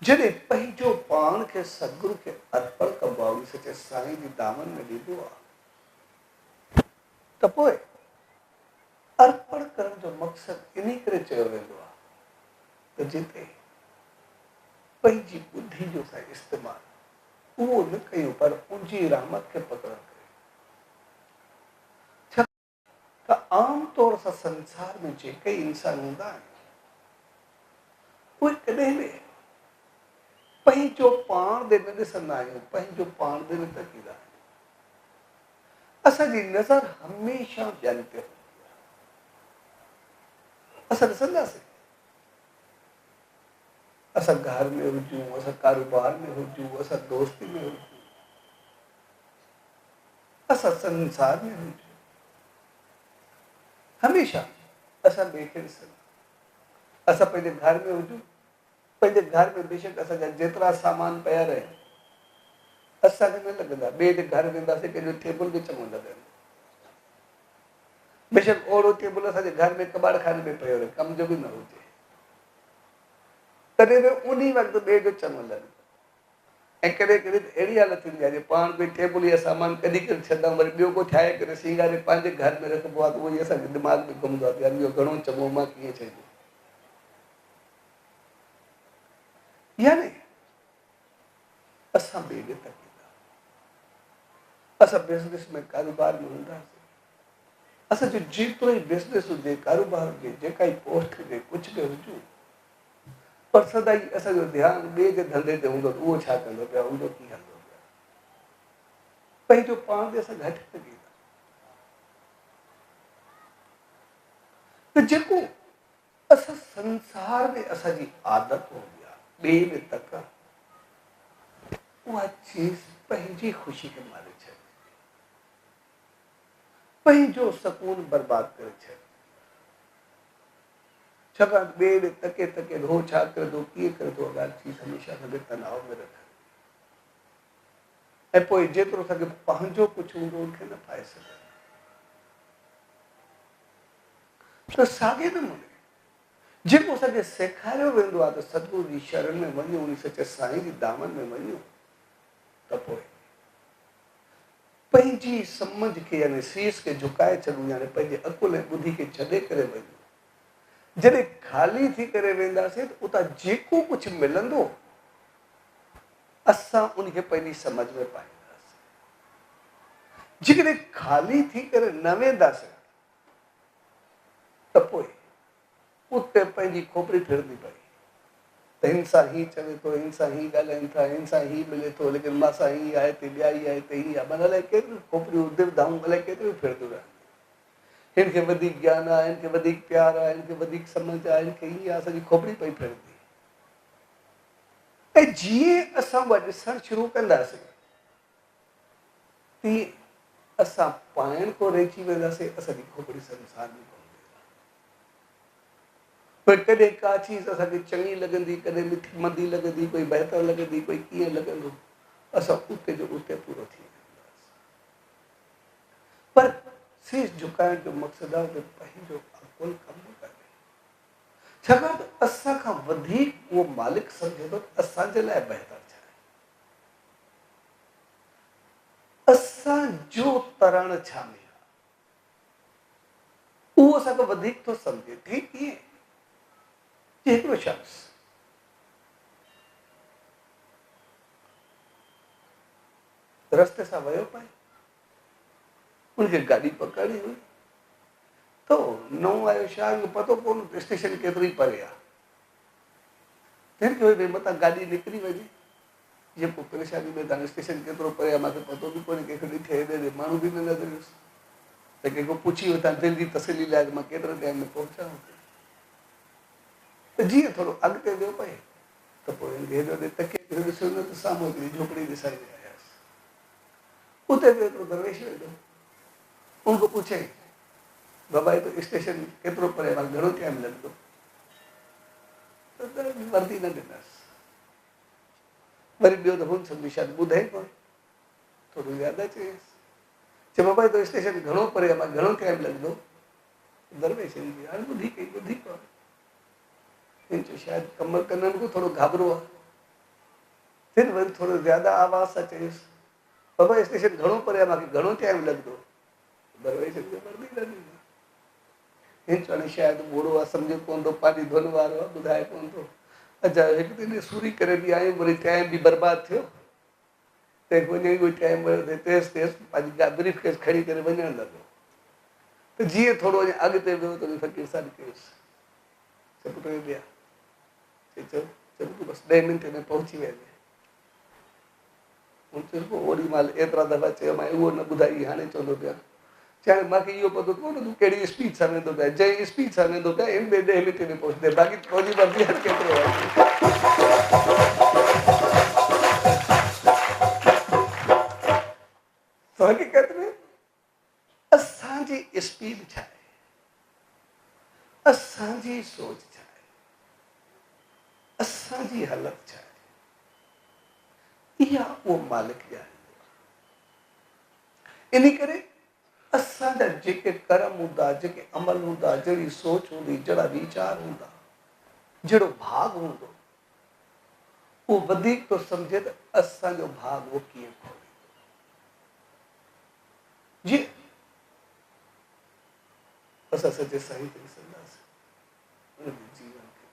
जॾहिं पंहिंजो पाण खे सतगुरु खे अर्पण कबो आहे, सचे साईं जी दामन में ॾींदो आहे, त पोइ अर्पण करण जो मक़सदु इन करे चयो वेंदो आहे त जिते पंहिंजी बुद्धि जो असां इस्तेमालु उहो न कयूं, पर उनजी रहमत खे पकड़ कयूं। त आम तौर सां संसार में जेके इंसान हूंदा आहिनि उहे कॾहिं बि पंहिंजो पाण ॾे न ॾिसंदा आहियूं, पंहिंजो पाण ॾे न तकींदा आहियूं। असांजी नज़र हमेशह ॿियनि ते हूंदी आहे। असां ॾिसंदासीं, असां घर में हुजूं, असां कारोबार में हुजूं, असां दोस्ती में हुजूं, असां संसार में हुजूं, हमेशह असां ॿिए खे ॾिसंदा। असां पंहिंजे घर में हुजूं, पंहिंजे घर में बेशक असांजा जेतिरा सामान पिया आहिनि असांखे न लॻंदा, ॿिए जे घर वेंदासीं कंहिंजो टेबल बि चङो लॻंदो, बेशक ओड़ो टेबल असांजे घर में कबाड़ खाने में पियो रहे, कम जो बि न हुजे, तॾहिं बि उन वक़्तु ॿिए जो चङो लॻंदो। ऐं कॾहिं कॾहिं त अहिड़ी हालत थींदी आहे जो पाण कोई टेबल या सामान कढी करे छॾंदा, वरी ॿियो को ठाहे करे सींगारे पंहिंजे घर में रखिबो आहे, त उहो ई असांजे दिमाग़ में घुमंदो आहे कि इहो घणो चङो, मां कीअं चइबो। यानी असां ॿिए ॾे तकींदा, असां बिज़नेस में कारोबार में हूंदासीं, असांजो जेतिरो ई बिज़नेस हुजे, कारोबार हुजे, जेका ई पोस्ट हुजे, कुझु बि हुजूं, पर सदाई असांजो ध्यानु ॿिए जे धंधे ते हूंदो, उहो छा कंदो पिया, हूंदो कीअं हलंदो पिया, पंहिंजो पाण ते असां घटि तकींदा। त जेको असां संसार में असांजी आदत हूंदी आहे ॿिए में तकण, उहा चीज़ पंहिंजी ख़ुशी खे मारे छॾे, पंहिंजो सुकून बर्बाद करे छॾे। छाकाणि ॿिए ॾे तके तके हो छा कंदो, कीअं कंदो, ॻाल्हि चीज़ हमेशह असांखे तनाव में रखे, ऐं पोइ जेतिरो असांखे पंहिंजो कुझु हूंदो उनखे न पाए सघे। त साॻे नमूने जेको असांखे सेखारियो वेंदो आहे त सतगुरू जी शरण में वञूं, उन सचे साईं जी दामन में वञूं, त पोइ पंहिंजी सम्झ खे यानी शीश खे झुकाए छॾूं, यानी पंहिंजे अकुल ऐं ॿुधी खे छॾे करे वञूं। जॾहिं ख़ाली थी करे वेंदासीं त उतां जेको कुझु मिलंदो असां उनखे पंहिंजी समझ में पाईंदासीं। जेकॾहिं ख़ाली थी करे न वेंदासीं त पोइ उते पंहिंजी खोपड़ी फिरंदी पई, त हिन सां हीअ चवे थो, हिन सां हीअ ॻाल्हाइनि था, हिन सां हीअ मिले थो, लेकिन मां सां हीअ आहे त ॿिया ई आहे त हीअ आहे, माना अलाए केतिरियूं खोपड़ियूं दिलधाऊं अलाए केतिरियूं फिरंदियूं रहंदियूं। हिन खे वधीक ज्ञान आहे, हिन खे वधीक प्यार आहे, हिन खे वधीक समझ आहे, हिन खे हीअ आहे, असांजी खोपड़ी पई फिरंदी। ऐं जीअं असां उहा ॾिसणु शुरू कंदासीं तीअं असां पाइण को रहिजी वेंदासीं, असांजी खोपड़ी संसार में कोई कॾहिं का चीज़ असांखे चङी लॻंदी, कॾहिं मिठी मंदी लॻंदी, कोई बहितर लॻंदी, कोई कीअं लॻंदो, असां उते जो उते पूरो थी वेंदासीं। पर शीश झुकाइण जो मक़सदु आहे त पंहिंजो अकुल कमु न करे, छाकाणि त असां खां वधीक उहो मालिक सम्झे थो असांजे लाइ बहितर छा आहे, असांजो तरण छा में आहे, उहो असांखे वधीक थो सम्झे। ठीकु ईअं हिकिड़ो शख़्स रस्ते सां वियो पए, उनखे गाॾी पकड़नी हुई, तो नओं आयो शाह पतो कोन स्टेशन केतिरी परे आहे, हिनखे भई मतां गाॾी निकिरी वञे, जेको परेशानी में तव्हां स्टेशन केतिरो परे आहे मूंखे पतो बि कोन्हे, कंहिंखे ॾिठे हेॾे माण्हू बि न नज़रियुसि, त कंहिंखो पुछी वियो तव्हां दिलि जी तसली लाइ मां केतिरे टाइम में पहुचां। त जीअं थोरो अॻिते वियो पए त पोइ हिनखे हेॾो ॾे तके ॾिसो न त साम्हूं हिकिड़ी झोपड़ी ॾिसाई आयासीं, उते बि हिकिड़ो दरवेश वेठो, उनखां पुछे बाबा हिते स्टेशन केतिरो परे, मां घणो टाइम लॻंदो, त वर्दी न ॾिनसि। वरी ॿियो दफ़ो सम्झी शायदि ॿुधाई कोन्हे, थोरो यादि अचेसि, चए बाबा हिते स्टेशन घणो परे आहे, मां घणो टाइम लॻंदो, दरवेश हाणे ॿुधी कोन्हे, हिन चयो शायदि कमर कननि खां थोरो घाबरो आहे, फिर वरी थोरो ज्यादा आवाज़ सां चयुसि, बाबा स्टेशन घणो परे आहे, मूंखे घणो टाइम लॻंदो? दरवेश खे मर्दी न ॾिनी। हिन चवणी शायदि ॿोड़ो आहे, सम्झो कोन थो, पंहिंजी धुन वारो आहे, ॿुधाए कोन थो। अच्छा, हिकु दिन सूरी करे बि आयूं, वरी टाइम बि बर्बादु थियो, त वञे कोई टाइम वियो त तेज़ तेज़ पंहिंजी ब्रीफ केस खणी करे वञणु लॻो। त जीअं थोरो अञा अॻिते वियो त फ़क़ीर साहिब कयुसि, चयो पुट ॿिया, चयो तूं बसि 10 मिंट में पहुची वञे। ओॾी महिल एतिरा दफ़ा चयो मां उहो न ॿुधाई, हाणे चवंदो पिया चाहे मूंखे इहो पतो कोन्हे तूं कहिड़ी स्पीड सां वेंदो पिया, जंहिं स्पीड सां वेंदो पिया इन में 10 मिंट में पहुचंदे, बाक़ी तुंहिंजी मर्ज़ी आहे केतिरो आहे। तो हक़ीक़त में असांजी स्पीड छा आहे, असांजी सोच छा आहे, असांजी हालत छा आहे, इहा उहो मालिक ॼाणींदो आहे। इन करे असांजा जेके कर्म हूंदा, जेके अमल हूंदा, जहिड़ी सोच हूंदी, जहिड़ा वीचार हूंदा, जहिड़ो भाग हूंदो, उहो वधीक थो सम्झे त असांजो भाग उहो कीअं खोलींदो। जीअं असां सचे साईं खे ॾिसंदासीं, उनजे जीवन खे।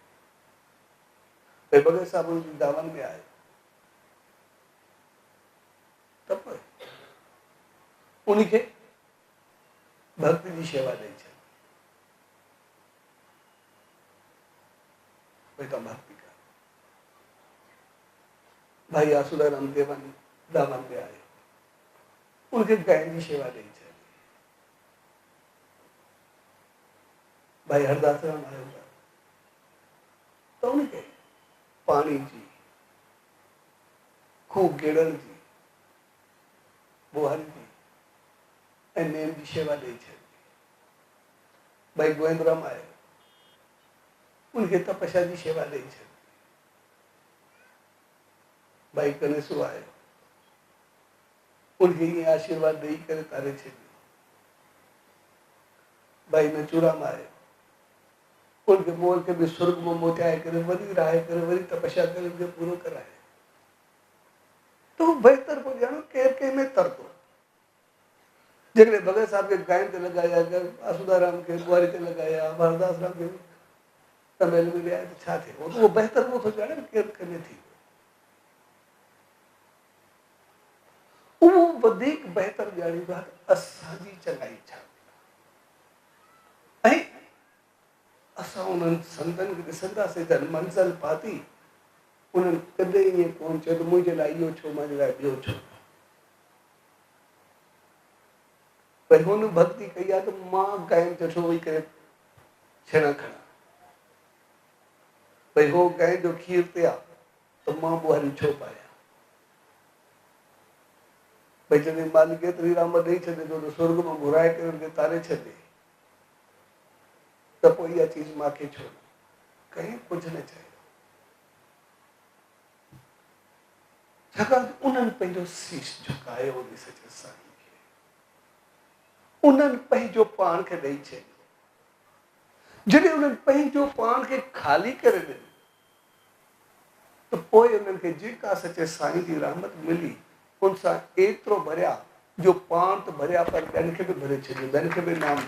भई बगैर साबुण जी दामन में आयो त पोइ उनखे भक्ति जी शेवा ॾेई छॾी, भई तव्हां भक्ति कर। भाई आसूदाराम देवानी दामन में आयो, उनखे गांइ जी शेवा ॾेई छॾी। भाई हरदास राम आयो त उनखे पाणी जी, खूब गेड़ल जी, बुहारी जी ऐं नेम जी शेवा ॾेई छॾी। भाई गोविंदराम आयो, उनखे तपस्या जी शेवा ॾेई छॾी। भाई गणेशो आयो, उनखे ईअं आशीर्वाद ॾेई करे तारे छॾियो। भाई नचूराम आयो, उनखे मोल खे बि सुर्ग में मोटाए करे वरी रहाए करे वरी तपस्या करे उनखे पूरो कराए। तो बहितर पोइ ॼाणो केरु कंहिं में तरतो। जेकॾहिं भगत साहिब खे गांइ ते लॻाया, आसूदाराम खे बुआरी ते लॻाया, हरदास राम खे तमेल में विया त छा थिए, उहो बहितर उहो थो ॼाणे केरु कंहिं थी वियो। उहो वधीक बहितर ॼाणींदो आहे त असांजी चङाई छा ऐं असां उन्हनि संतनि खे ॾिसंदासीं त मंज़िल पाती, उन्हनि कॾहिं ईअं कोन चयो त मुंहिंजे लाइ इहो छो, मुंहिंजे लाइ ॿियो छो। भई हुन भक्ति कई आहे त मां गांइ जो छो वेही करे छेड़ा खणा, भई हो गांइ जो खीर ते आहे त मां बुहारी छो पायां। भई जॾहिं मालिक एतिरी राम ॾेई छॾे थो त स्वर्ग मां घुराए करे हुनखे तारे छॾे त पोइ इहा चीज मूंखे छो न, कंहिं कुझु न चयो। छाकाणि उन्हनि पंहिंजो शीश झुकायो उन सचे साईं खे, उन्हनि पंहिंजो पाण खे ॾेई छॾियो। जॾहिं उन्हनि पंहिंजो पाण खे ख़ाली करे ॾिनो त पोइ उन्हनि खे जेका सचे साईं जी रहमत मिली उन सां एतिरो भरिया जो पाण त भरिया पर ॿियनि खे बि भरे छॾियो, ॿियनि खे बि नाम